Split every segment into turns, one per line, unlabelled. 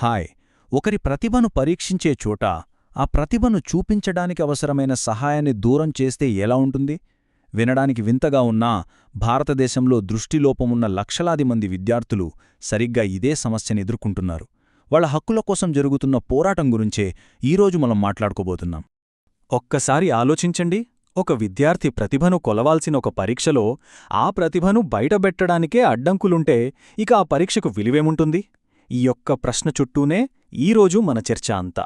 Hi. ఒకరి ప్రతిభను పరీక్షించే చోట ఆ ప్రతిభను చూపించడానికి అవసరమైన సహాయాన్ని దూరం చేస్తే ఎలా ఉంటుంది? వినడానికి వింతగా ఉన్నా భారతదేశంలో దృష్టిలోపమున్న లక్షలాది మంది విద్యార్థులు సరిగ్గా ఇదే సమస్యని ఎదుర్కొంటున్నారు. వాళ్ళ హక్కుల కోసం జరుగుతున్న పోరాటం గురించే ఈరోజు మనం మాట్లాడుకోబోతున్నాం.
ఒక్కసారి ఆలోచించండి. ఒక విద్యార్థి ప్రతిభను కొలవాల్సిన ఒక పరీక్షలో ఆ ప్రతిభను బయటబెట్టడానికే అడ్డంకులుంటే ఇక ఆ పరీక్షకు విలువేముంటుంది? ఈ యొక్క ప్రశ్న చుట్టూనే ఈరోజు మన చర్చ అంతా.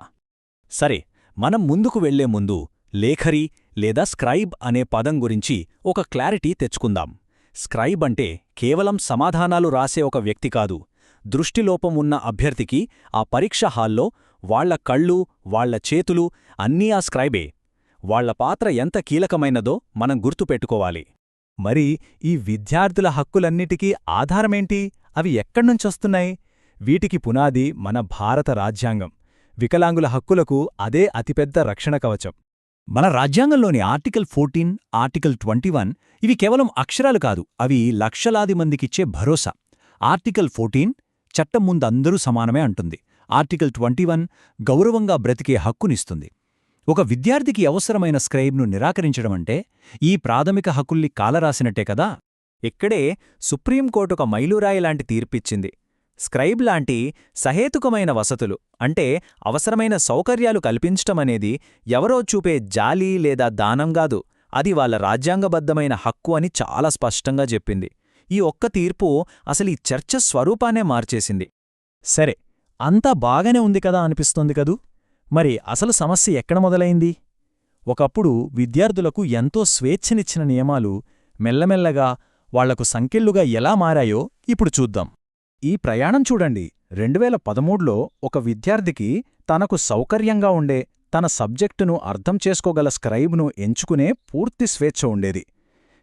సరే, మనం ముందుకు వెళ్లే ముందు లేఖరి లేదా స్క్రైబ్ అనే పదం గురించి ఒక క్లారిటీ తెచ్చుకుందాం. స్క్రైబ్ అంటే కేవలం సమాధానాలు రాసే ఒక వ్యక్తి కాదు. దృష్టిలోపం ఉన్న అభ్యర్థికి ఆ పరీక్ష హాల్లో వాళ్ల కళ్ళు, వాళ్ల చేతులు అన్నీ ఆ స్క్రైబే. వాళ్ల పాత్ర ఎంత కీలకమైనదో మనం గుర్తుపెట్టుకోవాలి.
మరి ఈ విద్యార్థుల హక్కులన్నిటికీ ఆధారమేంటి? అవి ఎక్కడ్నుంచొస్తున్నాయి? వీటికి పునాది మన భారత రాజ్యాంగం. వికలాంగుల హక్కులకు అదే అతిపెద్ద రక్షణ కవచం.
మన రాజ్యాంగంలోని ఆర్టికల్ 14, ఆర్టికల్ 21 ఇవి కేవలం అక్షరాలు కాదు, అవి లక్షలాది మందికిచ్చే భరోసా. ఆర్టికల్ 14 చట్టం ముందు అందరూ సమానమే అంటుంది. ఆర్టికల్ 21 గౌరవంగా బ్రతికే హక్కునిస్తుంది. ఒక విద్యార్థికి అవసరమైన స్క్రైబ్ను నిరాకరించడమంటే ఈ ప్రాథమిక హక్కుల్ని కాలరాసినట్టే కదా.
ఇక్కడే సుప్రీంకోర్టు ఒక మైలురాయి లాంటి తీర్పిచ్చింది. స్క్రైబ్ లాంటి సహేతుకమైన వసతులు అంటే అవసరమైన సౌకర్యాలు కల్పించటమనేది ఎవరో చూపే జాలి లేదా దానంగాదు, అది వాళ్ళ రాజ్యాంగబద్ధమైన హక్కు అని చాలా స్పష్టంగా చెప్పింది. ఈ ఒక్క తీర్పు అసలు ఈ చర్చ స్వరూపాన్నే మార్చేసింది.
సరే, అంతా బాగానే ఉంది కదా అనిపిస్తోంది కదూ. మరి అసలు సమస్య ఎక్కడ మొదలైంది? ఒకప్పుడు విద్యార్థులకు ఎంతో స్వేచ్ఛనిచ్చిన నియమాలు మెల్లమెల్లగా వాళ్లకు సంకెళ్లుగా ఎలా మారాయో ఇప్పుడు చూద్దాం. ఈ ప్రయాణం చూడండి. 2013లో ఒక విద్యార్థికి తనకు సౌకర్యంగా ఉండే తన సబ్జెక్టును అర్థం చేసుకోగల స్క్రైబ్ను ఎంచుకునే పూర్తి స్వేచ్ఛ ఉండేది.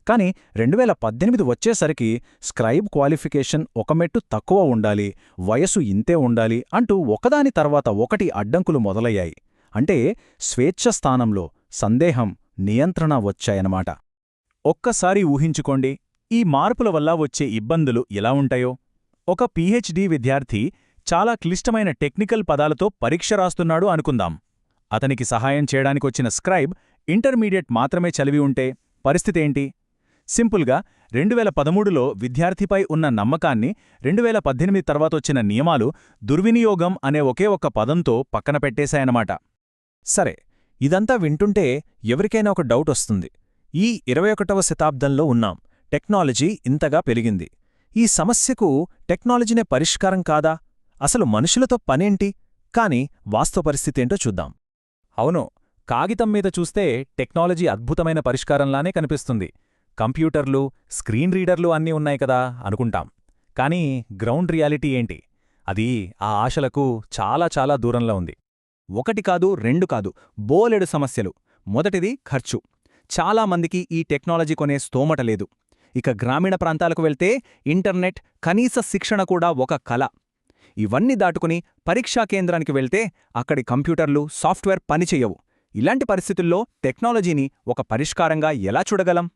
కాని 2018 వచ్చేసరికి స్క్రైబ్ క్వాలిఫికేషన్ ఒక మెట్టు తక్కువ ఉండాలి, వయసు ఇంతే ఉండాలి అంటూ ఒకదాని తర్వాత ఒకటి అడ్డంకులు మొదలయ్యాయి. అంటే స్వేచ్ఛ స్థానంలో సందేహం, నియంత్రణ వచ్చాయన్నమాట. ఒక్కసారి ఊహించుకోండి, ఈ మార్పుల వల్ల వచ్చే ఇబ్బందులు ఎలా ఉంటాయో. ఒక పీహెచ్డీ విద్యార్థి చాలా క్లిష్టమైన టెక్నికల్ పదాలతో పరీక్ష రాస్తున్నాడు అనుకుందాం. అతనికి సహాయం చేయడానికొచ్చిన స్క్రైబ్ ఇంటర్మీడియట్ మాత్రమే చదివి ఉంటే పరిస్థితేంటి? సింపుల్గా 2013లో విద్యార్థిపై ఉన్న నమ్మకాన్ని 2018 తర్వాతొచ్చిన నియమాలు దుర్వినియోగం అనే ఒకే ఒక్క పదంతో పక్కన పెట్టేశాయన్నమాట. సరే, ఇదంతా వింటుంటే ఎవరికైనా ఒక డౌట్ వస్తుంది. ఈ 21వ శతాబ్దంలో ఉన్నాం, టెక్నాలజీ ఇంతగా పెరిగింది. ఈ సమస్యకు టెక్నాలజీనే పరిష్కారం కాదా? అసలు మనుషులతో పనేంటి? కాని వాస్తవ పరిస్థితేంటో చూద్దాం.
అవును, కాగితం మీద చూస్తే టెక్నాలజీ అద్భుతమైన పరిష్కారంలానే కనిపిస్తుంది. కంప్యూటర్లు, స్క్రీన్ రీడర్లు అన్నీ ఉన్నాయి కదా అనుకుంటాం. కానీ గ్రౌండ్ రియాలిటీ ఏంటి? అది ఆ ఆశలకు చాలా చాలా దూరంలో ఉంది. ఒకటి కాదు, రెండు కాదు, బోలెడు సమస్యలు. మొదటిది ఖర్చు. చాలామందికి ఈ టెక్నాలజీ కొనే స్తోమట లేదు. ఇక గ్రామీణ ప్రాంతాలకు వెళ్తే ఇంటర్నెట్, కనీస శిక్షణ కూడా ఒక కల. ఇవన్నీ దాటుకుని పరీక్షా కేంద్రానికి వెళ్తే అక్కడి కంప్యూటర్లు, సాఫ్ట్వేర్ పనిచెయ్యవు. ఇలాంటి పరిస్థితుల్లో టెక్నాలజీని ఒక పరిష్కారంగా ఎలా చూడగలం?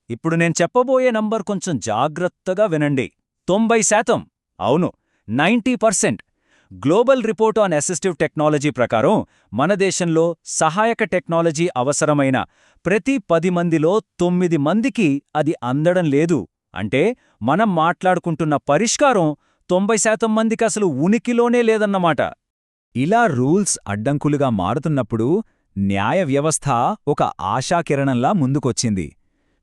ఇప్పుడు నేను చెప్పబోయే నంబర్ కొంచెం జాగ్రత్తగా వినండి. 90%, అవును 90%. Global report on assistive technology ప్రకారం మన దేశంలో సహాయక టెక్నాలజీ అవసరమైన ప్రతి 10 మందిలో 9 మందికి అది అందడం లేదు. అంటే మనం మాట్లాడుకుంటున్న పరిష్కారం 90% మందికి అసలు ఉనికిలోనే లేదన్నమాట. ఇలా రూల్స్ అడ్డంకులుగా మారుతున్నప్పుడు న్యాయ వ్యవస్థ ఒక ఆశాకిరణంలా ముందుకొచ్చింది.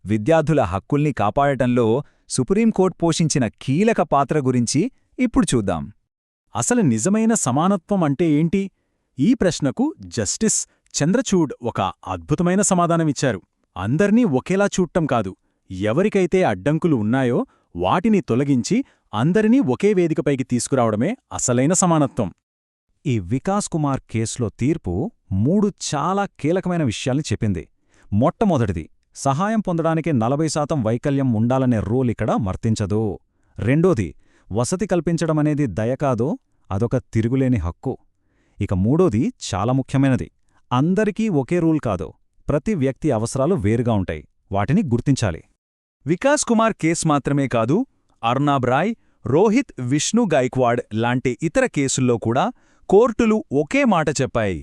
విద్యార్థుల హక్కుల్ని కాపాడటంలో సుప్రీంకోర్టు పోషించిన కీలక పాత్ర గురించి ఇప్పుడు చూద్దాం. అసలు నిజమైన సమానత్వం అంటే ఏంటి? ఈ ప్రశ్నకు జస్టిస్ చంద్రచూడ్ ఒక అద్భుతమైన సమాధానమిచ్చారు. అందర్నీ ఒకేలా చూడటం కాదు, ఎవరికైతే అడ్డంకులు ఉన్నాయో వాటిని తొలగించి అందరినీ ఒకే వేదికపైకి తీసుకురావడమే అసలైన సమానత్వం. ఈ వికాస్ కుమార్ కేసులో తీర్పు 3 చాలా కీలకమైన విషయాల్ని చెప్పింది. మొట్టమొదటిది, సహాయం పొందడానికి 40% వైకల్యం ఉండాలనే రూల్ ఇక్కడ వర్తించదు. రెండోది, వసతి కల్పించడమనేది దయ కాదో, అదొక తిరుగులేని హక్కు. ఇక మూడోది చాలా ముఖ్యమైనది, అందరికీ ఒకే రూల్ కాదు, ప్రతి వ్యక్తి అవసరాలు వేరుగా ఉంటాయి, వాటిని గుర్తించాలి. వికాస్ కుమార్ కేస్ మాత్రమే కాదు, అర్నాబ్ రాయ్,
రోహిత్ విష్ణు గైక్వాడ్ లాంటి ఇతర కేసుల్లో కూడా కోర్టులు ఒకే మాట చెప్పాయి.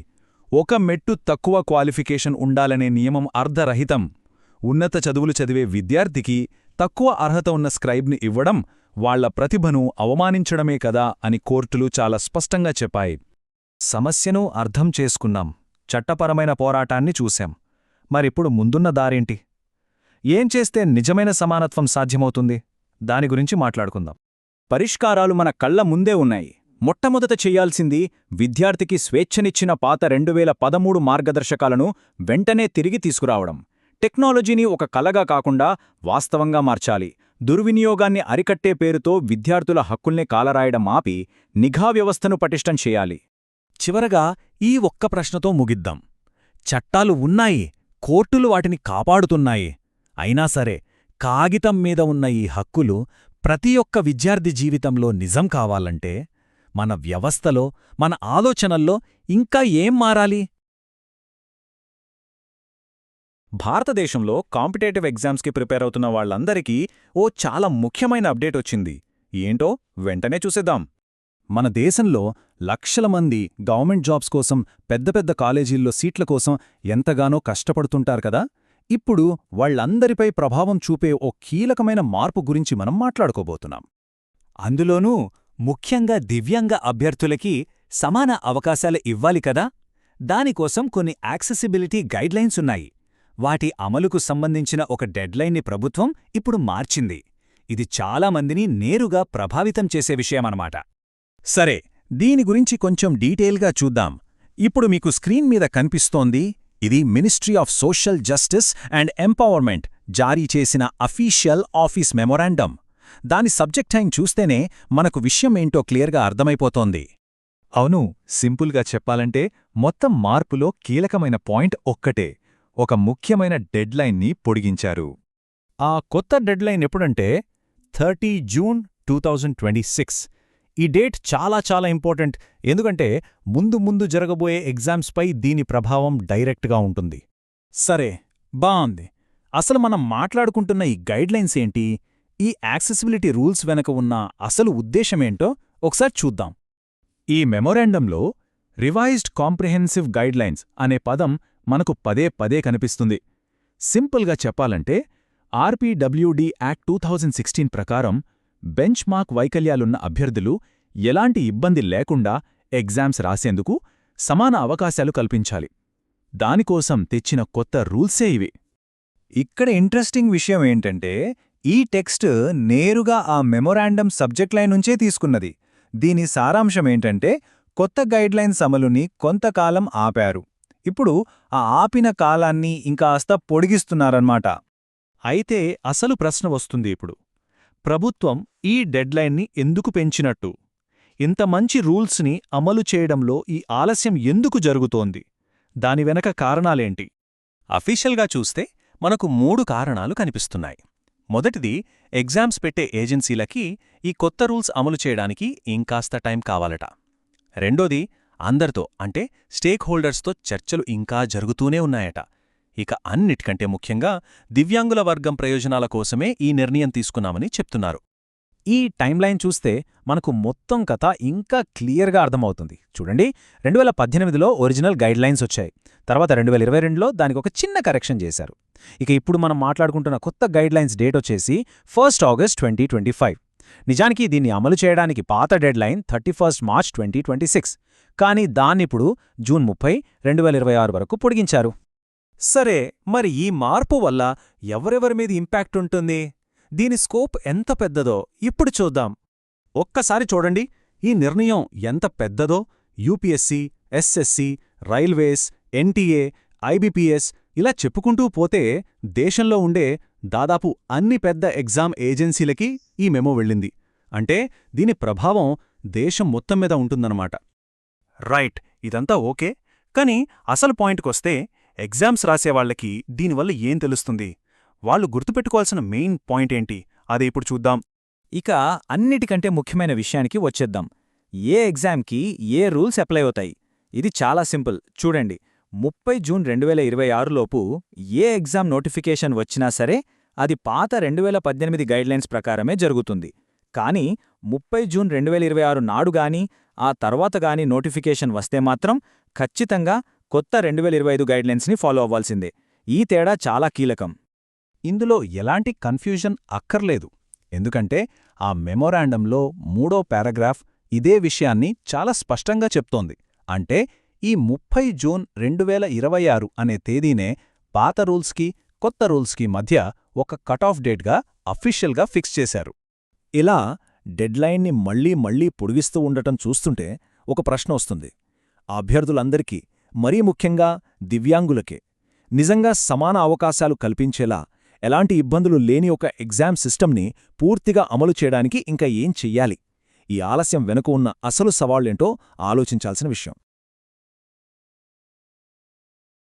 ఒక మెట్టు తక్కువ క్వాలిఫికేషన్ ఉండాలనే నియమం అర్ధరహితం. ఉన్నత చదువులు చదివే విద్యార్థికి తక్కువ అర్హత ఉన్న స్క్రైబ్ని ఇవ్వడం వాళ్ల ప్రతిభను అవమానించడమే కదా అని కోర్టులు చాలా స్పష్టంగా చెప్పాయి. సమస్యను అర్థం చేసుకున్నాం, చట్టపరమైన పోరాటాన్ని చూశాం. మరిప్పుడు ముందున్న దారేంటి? ఏం చేస్తే నిజమైన సమానత్వం సాధ్యమవుతుంది? దాని గురించి మాట్లాడుకుందాం.
పరిష్కారాలు మన కళ్ల ముందే ఉన్నాయి. మొట్టమొదట చెయ్యాల్సింది విద్యార్థికి స్వేచ్ఛనిచ్చిన పాత 2013 మార్గదర్శకాలను వెంటనే తిరిగి తీసుకురావడం. టెక్నాలజీని ఒక కలగా కాకుండా వాస్తవంగా మార్చాలి. దుర్వినియోగాన్ని అరికట్టే పేరుతో విద్యార్థుల హక్కుల్ని కాలరాయడం ఆపి నిఘా వ్యవస్థను పటిష్టం చేయాలి.
చివరగా ఈ ఒక్క ప్రశ్నతో ముగిద్దాం. చట్టాలు ఉన్నాయి, కోర్టులు వాటిని కాపాడుతున్నాయి. అయినా సరే కాగితం మీద ఉన్న ఈ హక్కులు ప్రతి ఒక్క విద్యార్థి జీవితంలో నిజం కావాలంటే మన వ్యవస్థలో, మన ఆలోచనల్లో ఇంకా ఏం మారాలి?
భారతదేశంలో కాంపిటేటివ్ ఎగ్జామ్స్కి ప్రిపేర్ అవుతున్న వాళ్లందరికీ ఓ చాలా ముఖ్యమైన అప్డేట్ వచ్చింది. ఏంటో వెంటనే చూసేద్దాం.
మన దేశంలో లక్షల మంది గవర్నమెంట్ జాబ్స్ కోసం పెద్ద పెద్ద కాలేజీల్లో సీట్ల కోసం ఎంతగానో కష్టపడుతుంటారు కదా. ఇప్పుడు వాళ్లందరిపై ప్రభావం చూపే ఓ కీలకమైన మార్పు గురించి మనం మాట్లాడుకోబోతున్నాం.
అందులోనూ ముఖ్యంగా దివ్యాంగ అభ్యర్థులకి సమాన అవకాశాలు ఇవ్వాలి కదా. దానికోసం కొన్ని యాక్సెసిబిలిటీ గైడ్లైన్స్ ఉన్నాయి. వాటి అమలుకు సంబంధించిన ఒక డెడ్లైన్ని ప్రభుత్వం ఇప్పుడు మార్చింది. ఇది చాలామందిని నేరుగా ప్రభావితం చేసే విషయమన్నమాట.
సరే, దీని గురించి కొంచెం డీటెయిల్గా చూద్దాం. ఇప్పుడు మీకు స్క్రీన్ మీద కనిపిస్తోంది, ఇది ministry of social justice and empowerment జారీ చేసిన అఫీషియల్ ఆఫీస్ మెమొరాండం. దాని సబ్జెక్ట్ లైన్ చూస్తేనే మనకు విషయం ఏంటో క్లియర్గా అర్థమైపోతోంది. అవును, సింపుల్గా చెప్పాలంటే మొత్తం మార్పులో కీలకమైన పాయింట్ ఒక్కటే: ఒక ముఖ్యమైన డెడ్లైన్ని పొడిగించారు.
ఆ కొత్త డెడ్లైన్ ఎప్పుడంటే 30 జూన్ 2026. ఈ డేట్ చాలా ఇంపార్టెంట్. ఎందుకంటే ముందు జరగబోయే ఎగ్జామ్స్పై దీని ప్రభావం డైరెక్ట్గా ఉంటుంది. సరే, బావుంది. అసలు మనం మాట్లాడుకుంటున్న ఈ గైడ్లైన్స్ ఏంటి? ఈ యాక్సెసిబిలిటీ రూల్స్ వెనక ఉన్న అసలు ఉద్దేశమేంటో ఒకసారి చూద్దాం.
ఈ మెమొరాండంలో రివైజ్డ్ కాంప్రిహెన్సివ్ గైడ్లైన్స్ అనే పదం మనకు పదే కనిపిస్తుంది. సింపుల్గా చెప్పాలంటే ఆర్పీడబ్ల్యూడీ యాక్ట్ 2016 ప్రకారం బెంచ్ మార్క్ వైకల్యాలున్న అభ్యర్థులు ఎలాంటి ఇబ్బంది లేకుండా ఎగ్జామ్స్ రాసేందుకు సమాన అవకాశాలు కల్పించాలి. దానికోసం తెచ్చిన కొత్త రూల్సే ఇవి.
ఇక్కడ ఇంట్రెస్టింగ్ విషయం ఏంటంటే, ఈ టెక్స్ట్ నేరుగా ఆ మెమొరాండం సబ్జెక్ట్ లైన్ నుంచే తీసుకున్నది. దీని సారాంశమేంటంటే, కొత్త గైడ్లైన్స్ అమలుని కొంతకాలం ఆపారు. ఇప్పుడు ఆ ఆపిన కాలాన్ని ఇంకాస్త పొడిగిస్తున్నారన్నమాట.
అయితే అసలు ప్రశ్న వస్తుంది ఇప్పుడు. ప్రభుత్వం ఈ డెడ్లైన్ని ఎందుకు పెంచినట్టు? ఇంత మంచి రూల్స్ని అమలు చేయడంలో ఈ ఆలస్యం ఎందుకు జరుగుతోంది? దాని వెనక కారణాలేంటి? అఫీషియల్గా చూస్తే మనకు 3 కారణాలు కనిపిస్తున్నాయి. మొదటిది, ఎగ్జామ్స్ పెట్టే ఏజెన్సీలకి ఈ కొత్త రూల్స్ అమలు చేయడానికి ఇంకాస్త టైం కావాలట. రెండోది, అందరితో అంటే స్టేక్ హోల్డర్స్తో చర్చలు ఇంకా జరుగుతూనే ఉన్నాయట. ఇక అన్నిటికంటే ముఖ్యంగా దివ్యాంగుల వర్గం ప్రయోజనాల కోసమే ఈ నిర్ణయం తీసుకున్నామని చెప్తున్నారు. ఈ టైంలైన్ చూస్తే మనకు మొత్తం కథ ఇంకా క్లియర్గా అర్థమవుతుంది. చూడండి, 2018లో ఒరిజినల్ గైడ్లైన్స్ వచ్చాయి. తర్వాత 2022లో దానికొక చిన్న కరెక్షన్ చేశారు. ఇక ఇప్పుడు మనం మాట్లాడుకుంటున్న కొత్త గైడ్లైన్స్ డేట్ వచ్చేసి 1 ఆగస్ట్ 2025. నిజానికి దీన్ని అమలు చేయడానికి పాత డెడ్లైన్ 31 మార్చ్ 2026. కానీ దాన్నిప్పుడు జూన్ 30, 2026 వరకు పొడిగించారు. సరే, మరి ఈ మార్పు వల్ల ఎవరెవరి మీద ఇంపాక్ట్ ఉంటుంది? దీని స్కోప్ ఎంత పెద్దదో ఇప్పుడు చూద్దాం. ఒక్కసారి చూడండి, ఈ నిర్ణయం ఎంత పెద్దదో. UPSC, SSC, railways, NTA, IBPS ఇలా చెప్పుకుంటూ పోతే దేశంలో ఉండే దాదాపు అన్ని పెద్ద ఎగ్జామ్ ఏజెన్సీలకి ఈ మెమో వెళ్ళింది. అంటే దీని ప్రభావం దేశం మొత్తం మీద ఉంటుందన్నమాట. రైట్, ఇదంతా ఓకే. కానీ అసలు పాయింట్కొస్తే ఎగ్జామ్స్ రాసేవాళ్లకి దీనివల్ల ఏం తెలుస్తుంది? వాళ్ళు గుర్తుపెట్టుకోవాల్సిన మెయిన్ పాయింట్ ఏంటి? అదే ఇప్పుడు చూద్దాం.
ఇక అన్నిటికంటే ముఖ్యమైన విషయానికి వచ్చేద్దాం. ఏ ఎగ్జామ్కి ఏ రూల్స్ అప్లై అవుతాయి? ఇది చాలా సింపుల్. చూడండి, 30 జూన్ 2026 లోపు ఏ ఎగ్జామ్ నోటిఫికేషన్ వచ్చినా సరే అది పాత 2018 గైడ్లైన్స్ ప్రకారమే జరుగుతుంది. కానీ 30 జూన్ 2026 నాడు గాని ఆ తర్వాత గాని నోటిఫికేషన్ వస్తే మాత్రం ఖచ్చితంగా కొత్త 2025 గైడ్లైన్స్ని ఫాలో అవ్వాల్సిందే. ఈ తేడా చాలా కీలకం.
ఇందులో ఎలాంటి కన్ఫ్యూజన్ అక్కర్లేదు, ఎందుకంటే ఆ మెమొరాండంలో 3వ పారాగ్రాఫ్ ఇదే విషయాన్ని చాలా స్పష్టంగా చెప్తోంది. అంటే ఈ 30 జూన్ 2026 అనే తేదీనే పాత రూల్స్కి కొత్త రూల్స్కి మధ్య ఒక కట్ ఆఫ్ డేట్గా అఫీషియల్గా ఫిక్స్ చేశారు.
ఇలా డెడ్లైన్ని మళ్లీ మళ్లీ పొడిగిస్తూ ఉండటం చూస్తుంటే ఒక ప్రశ్న వస్తుంది. ఆ అభ్యర్థులందరికీ, మరీ ముఖ్యంగా దివ్యాంగులకే, నిజంగా సమాన అవకాశాలు కల్పించేలా, ఎలాంటి ఇబ్బందులు లేని ఒక ఎగ్జామ్ సిస్టమ్ని పూర్తిగా అమలు చేయడానికి ఇంకా ఏం చెయ్యాలి? ఈ ఆలస్యం వెనుక ఉన్న అసలు సవాళ్లేంటో ఆలోచించాల్సిన విషయం.